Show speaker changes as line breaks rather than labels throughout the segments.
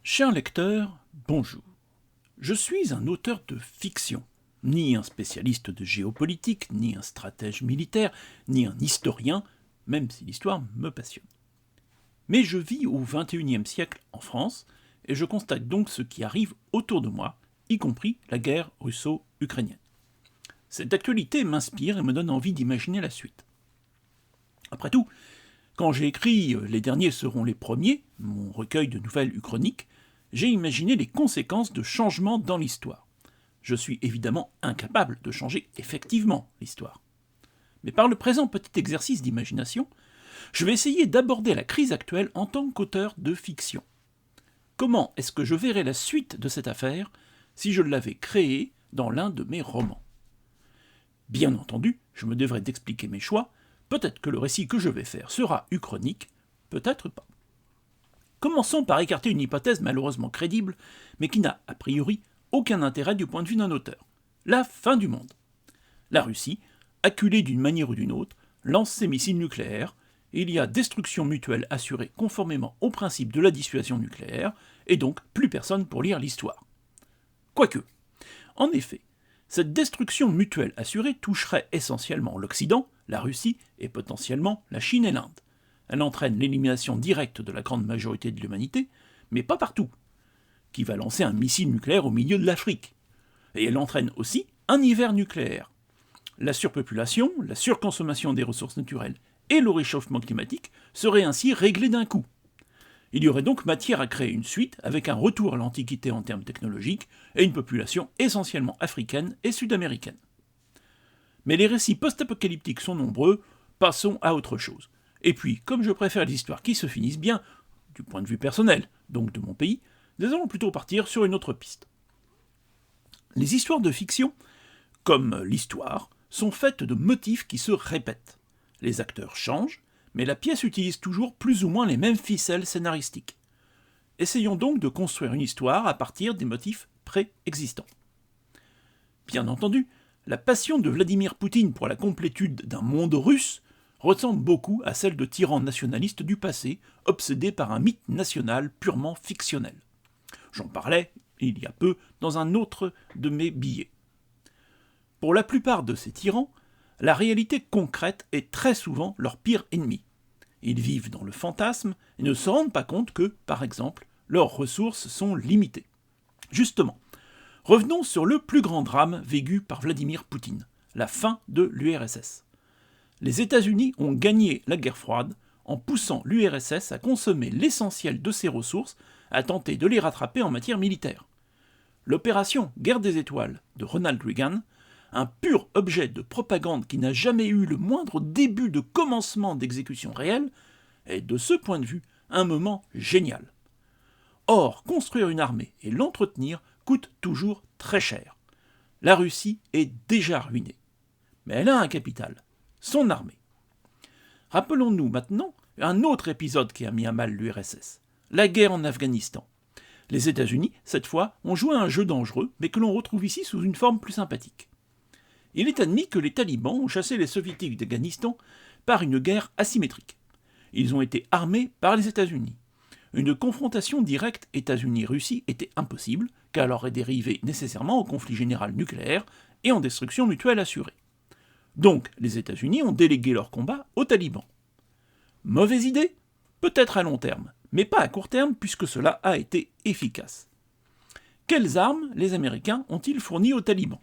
Cher lecteur, bonjour. Je suis un auteur de fiction, ni un spécialiste de géopolitique, ni un stratège militaire, ni un historien, même si l'histoire me passionne. Mais je vis au XXIe siècle en France, et je constate donc ce qui arrive autour de moi, y compris la guerre russo-ukrainienne. Cette actualité m'inspire et me donne envie d'imaginer la suite. Après tout, quand j'ai écrit « Les derniers seront les premiers », mon recueil de nouvelles uchroniques, j'ai imaginé les conséquences de changements dans l'histoire. Je suis évidemment incapable de changer effectivement l'histoire. Mais par le présent petit exercice d'imagination, je vais essayer d'aborder la crise actuelle en tant qu'auteur de fiction. Comment est-ce que je verrais la suite de cette affaire si je l'avais créée dans l'un de mes romans ? Bien entendu, je me devrais d'expliquer mes choix, peut-être que le récit que je vais faire sera uchronique, peut-être pas. Commençons par écarter une hypothèse malheureusement crédible, mais qui n'a a priori aucun intérêt du point de vue d'un auteur. La fin du monde. La Russie, acculée d'une manière ou d'une autre, lance ses missiles nucléaires, et il y a destruction mutuelle assurée conformément au principe de la dissuasion nucléaire, et donc plus personne pour lire l'histoire. Quoique, en effet, cette destruction mutuelle assurée toucherait essentiellement l'Occident, la Russie et potentiellement la Chine et l'Inde. Elle entraîne l'élimination directe de la grande majorité de l'humanité, mais pas partout. Qui va lancer un missile nucléaire au milieu de l'Afrique. Et elle entraîne aussi un hiver nucléaire. La surpopulation, la surconsommation des ressources naturelles et le réchauffement climatique seraient ainsi réglés d'un coup. Il y aurait donc matière à créer une suite avec un retour à l'Antiquité en termes technologiques et une population essentiellement africaine et sud-américaine. Mais les récits post-apocalyptiques sont nombreux, passons à autre chose. Et puis, comme je préfère les histoires qui se finissent bien, du point de vue personnel, donc de mon pays, nous allons plutôt partir sur une autre piste. Les histoires de fiction, comme l'histoire, sont faites de motifs qui se répètent. Les acteurs changent, mais la pièce utilise toujours plus ou moins les mêmes ficelles scénaristiques. Essayons donc de construire une histoire à partir des motifs préexistants. Bien entendu, la passion de Vladimir Poutine pour la complétude d'un monde russe ressemble beaucoup à celle de tyrans nationalistes du passé, obsédés par un mythe national purement fictionnel. J'en parlais, il y a peu, dans un autre de mes billets. Pour la plupart de ces tyrans, la réalité concrète est très souvent leur pire ennemi. Ils vivent dans le fantasme et ne se rendent pas compte que, par exemple, leurs ressources sont limitées. Justement, revenons sur le plus grand drame vécu par Vladimir Poutine, la fin de l'URSS. Les États-Unis ont gagné la guerre froide en poussant l'URSS à consommer l'essentiel de ses ressources, à tenter de les rattraper en matière militaire. L'opération Guerre des Étoiles de Ronald Reagan, un pur objet de propagande qui n'a jamais eu le moindre début de commencement d'exécution réelle, est de ce point de vue un moment génial. Or, construire une armée et l'entretenir coûte toujours très cher. La Russie est déjà ruinée. Mais elle a un capital, son armée. Rappelons-nous maintenant un autre épisode qui a mis à mal l'URSS, la guerre en Afghanistan. Les États-Unis, cette fois, ont joué à un jeu dangereux, mais que l'on retrouve ici sous une forme plus sympathique. Il est admis que les talibans ont chassé les soviétiques d'Afghanistan par une guerre asymétrique. Ils ont été armés par les États-Unis. Une confrontation directe États-Unis-Russie était impossible, car elle aurait dérivé nécessairement au conflit général nucléaire et en destruction mutuelle assurée. Donc, les États-Unis ont délégué leur combat aux talibans. Mauvaise idée ? Peut-être à long terme, mais pas à court terme puisque cela a été efficace. Quelles armes les Américains ont-ils fournies aux talibans ?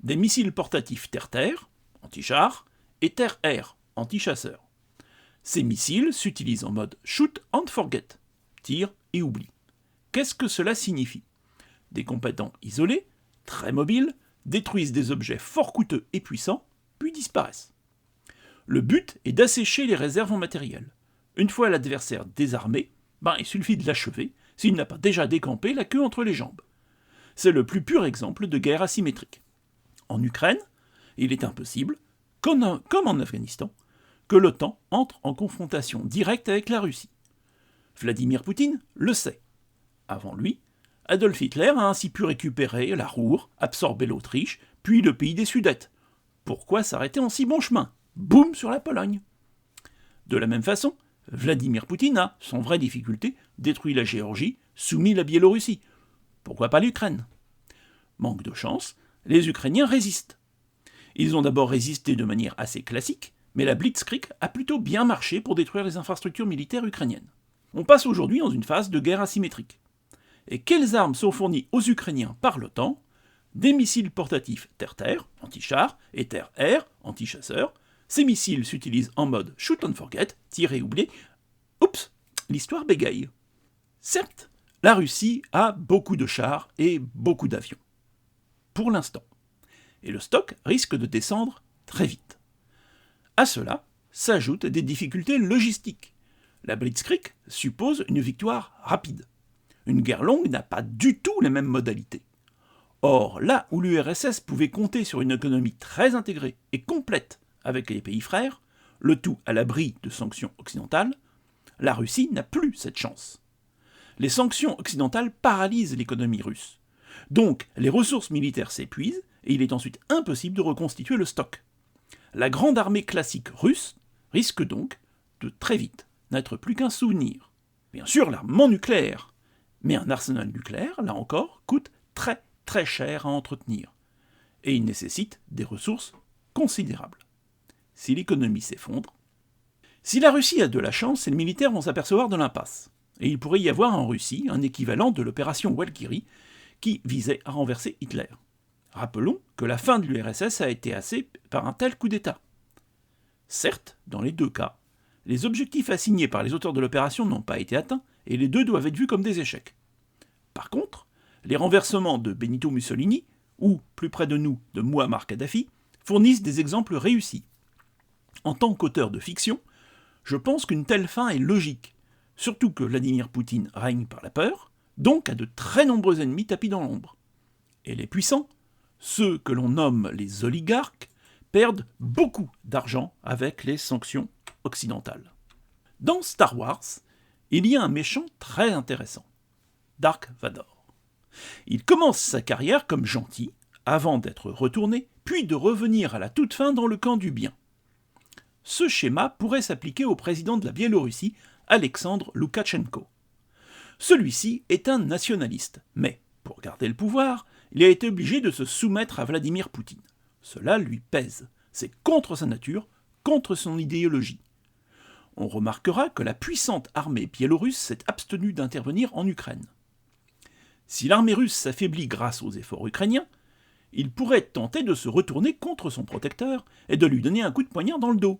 Des missiles portatifs terre-terre, anti-chars, et terre-air, anti-chasseurs. Ces missiles s'utilisent en mode shoot and forget, tir et oubli. Qu'est-ce que cela signifie ? Des combattants isolés, très mobiles, détruisent des objets fort coûteux et puissants, puis disparaissent. Le but est d'assécher les réserves en matériel. Une fois l'adversaire désarmé, il suffit de l'achever, s'il n'a pas déjà décampé la queue entre les jambes. C'est le plus pur exemple de guerre asymétrique. En Ukraine, il est impossible, comme en Afghanistan, que l'OTAN entre en confrontation directe avec la Russie. Vladimir Poutine le sait. Avant lui, Adolf Hitler a ainsi pu récupérer la Ruhr, absorber l'Autriche, puis le pays des Sudètes. Pourquoi s'arrêter en si bon chemin ? Boum sur la Pologne. De la même façon, Vladimir Poutine a, sans vraie difficulté, détruit la Géorgie, soumis la Biélorussie. Pourquoi pas l'Ukraine? Manque de chance, les Ukrainiens résistent. Ils ont d'abord résisté de manière assez classique, mais la Blitzkrieg a plutôt bien marché pour détruire les infrastructures militaires ukrainiennes. On passe aujourd'hui dans une phase de guerre asymétrique. Et quelles armes sont fournies aux Ukrainiens par l'OTAN? Des missiles portatifs terre-terre, anti-chars, et terre-air, anti-chasseurs. Ces missiles s'utilisent en mode shoot and forget, tirer et oublier. Oups, l'histoire bégaye. Certes, la Russie a beaucoup de chars et beaucoup d'avions. Pour l'instant. Et le stock risque de descendre très vite. À cela s'ajoutent des difficultés logistiques. La Blitzkrieg suppose une victoire rapide. Une guerre longue n'a pas du tout les mêmes modalités. Or, là où l'URSS pouvait compter sur une économie très intégrée et complète avec les pays frères, le tout à l'abri de sanctions occidentales, la Russie n'a plus cette chance. Les sanctions occidentales paralysent l'économie russe. Donc, les ressources militaires s'épuisent et il est ensuite impossible de reconstituer le stock. La grande armée classique russe risque donc de très vite n'être plus qu'un souvenir. Bien sûr, l'armement nucléaire, mais un arsenal nucléaire, là encore, coûte très très cher à entretenir. Et il nécessite des ressources considérables. Si l'économie s'effondre, si la Russie a de la chance, les militaires vont s'apercevoir de l'impasse. Et il pourrait y avoir en Russie un équivalent de l'opération Walkyrie qui visait à renverser Hitler. Rappelons que la fin de l'URSS a été hâssée par un tel coup d'État. Certes, dans les deux cas, les objectifs assignés par les auteurs de l'opération n'ont pas été atteints, et les deux doivent être vus comme des échecs. Par contre, les renversements de Benito Mussolini, ou, plus près de nous, de Mouammar Kadhafi, fournissent des exemples réussis. En tant qu'auteur de fiction, je pense qu'une telle fin est logique, surtout que Vladimir Poutine règne par la peur, donc a de très nombreux ennemis tapis dans l'ombre. Et les puissants, ceux que l'on nomme les oligarques, perdent beaucoup d'argent avec les sanctions occidentales. Dans Star Wars, il y a un méchant très intéressant, Dark Vador. Il commence sa carrière comme gentil, avant d'être retourné, puis de revenir à la toute fin dans le camp du bien. Ce schéma pourrait s'appliquer au président de la Biélorussie, Alexandre Loukachenko. Celui-ci est un nationaliste, mais, pour garder le pouvoir, il a été obligé de se soumettre à Vladimir Poutine. Cela lui pèse. C'est contre sa nature, contre son idéologie. On remarquera que la puissante armée biélorusse s'est abstenue d'intervenir en Ukraine. Si l'armée russe s'affaiblit grâce aux efforts ukrainiens, il pourrait tenter de se retourner contre son protecteur et de lui donner un coup de poignard dans le dos.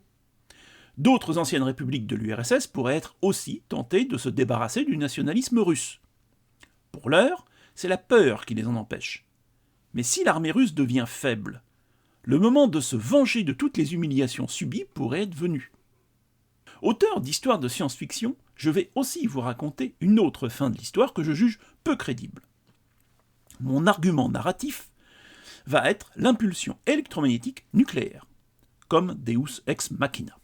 D'autres anciennes républiques de l'URSS pourraient être aussi tentées de se débarrasser du nationalisme russe. Pour l'heure, c'est la peur qui les en empêche. Mais si l'armée russe devient faible, le moment de se venger de toutes les humiliations subies pourrait être venu. Auteur d'histoires de science-fiction, je vais aussi vous raconter une autre fin de l'histoire que je juge peu crédible. Mon argument narratif va être l'impulsion électromagnétique nucléaire, comme Deus ex machina.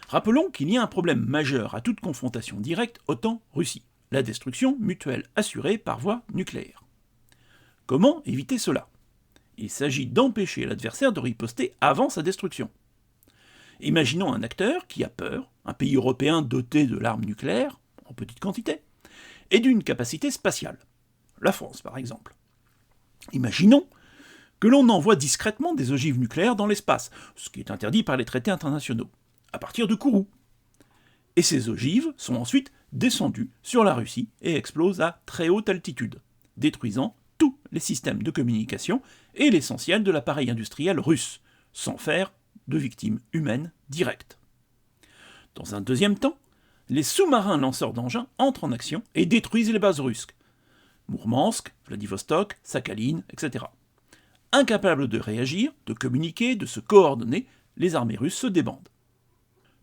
Rappelons qu'il y a un problème majeur à toute confrontation directe OTAN-Russie, la destruction mutuelle assurée par voie nucléaire. Comment éviter cela? Il s'agit d'empêcher l'adversaire de riposter avant sa destruction. Imaginons un acteur qui a peur, un pays européen doté de l'arme nucléaire, en petite quantité, et d'une capacité spatiale. La France, par exemple. Imaginons que l'on envoie discrètement des ogives nucléaires dans l'espace, ce qui est interdit par les traités internationaux, à partir de Kourou. Et ces ogives sont ensuite descendues sur la Russie et explosent à très haute altitude, détruisant tous les systèmes de communication et l'essentiel de l'appareil industriel russe, sans faire de victimes humaines directes. Dans un deuxième temps, les sous-marins lanceurs d'engins entrent en action et détruisent les bases russes. Mourmansk, Vladivostok, Sakhaline, etc. Incapables de réagir, de communiquer, de se coordonner, les armées russes se débandent.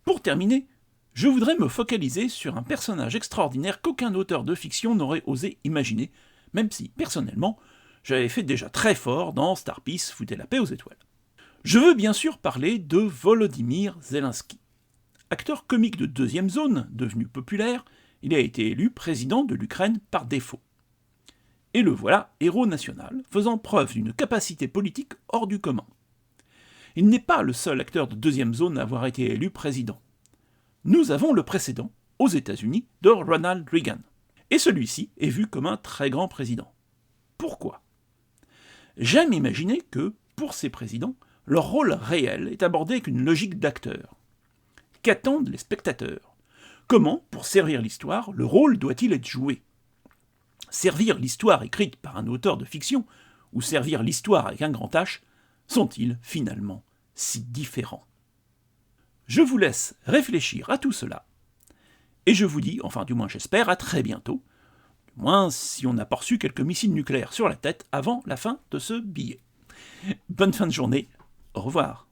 Pour terminer, je voudrais me focaliser sur un personnage extraordinaire qu'aucun auteur de fiction n'aurait osé imaginer, même si, personnellement, j'avais fait déjà très fort dans Star Peace, foutez la paix aux étoiles. Je veux bien sûr parler de Volodymyr Zelensky. Acteur comique de deuxième zone, devenu populaire, il a été élu président de l'Ukraine par défaut. Et le voilà, héros national, faisant preuve d'une capacité politique hors du commun. Il n'est pas le seul acteur de deuxième zone à avoir été élu président. nous avons le précédent, aux États-Unis, de Ronald Reagan. Et celui-ci est vu comme un très grand président. Pourquoi ? J'aime imaginer que, pour ces présidents, leur rôle réel est abordé avec une logique d'acteur. Qu'attendent les spectateurs ? Comment, pour servir l'histoire, le rôle doit-il être joué ? Servir l'histoire écrite par un auteur de fiction, ou servir l'histoire avec un grand H, sont-ils finalement si différents ? Je vous laisse réfléchir à tout cela, et je vous dis, enfin du moins j'espère, à très bientôt, du moins si on n'a pas reçu quelques missiles nucléaires sur la tête avant la fin de ce billet. Bonne fin de journée, au revoir.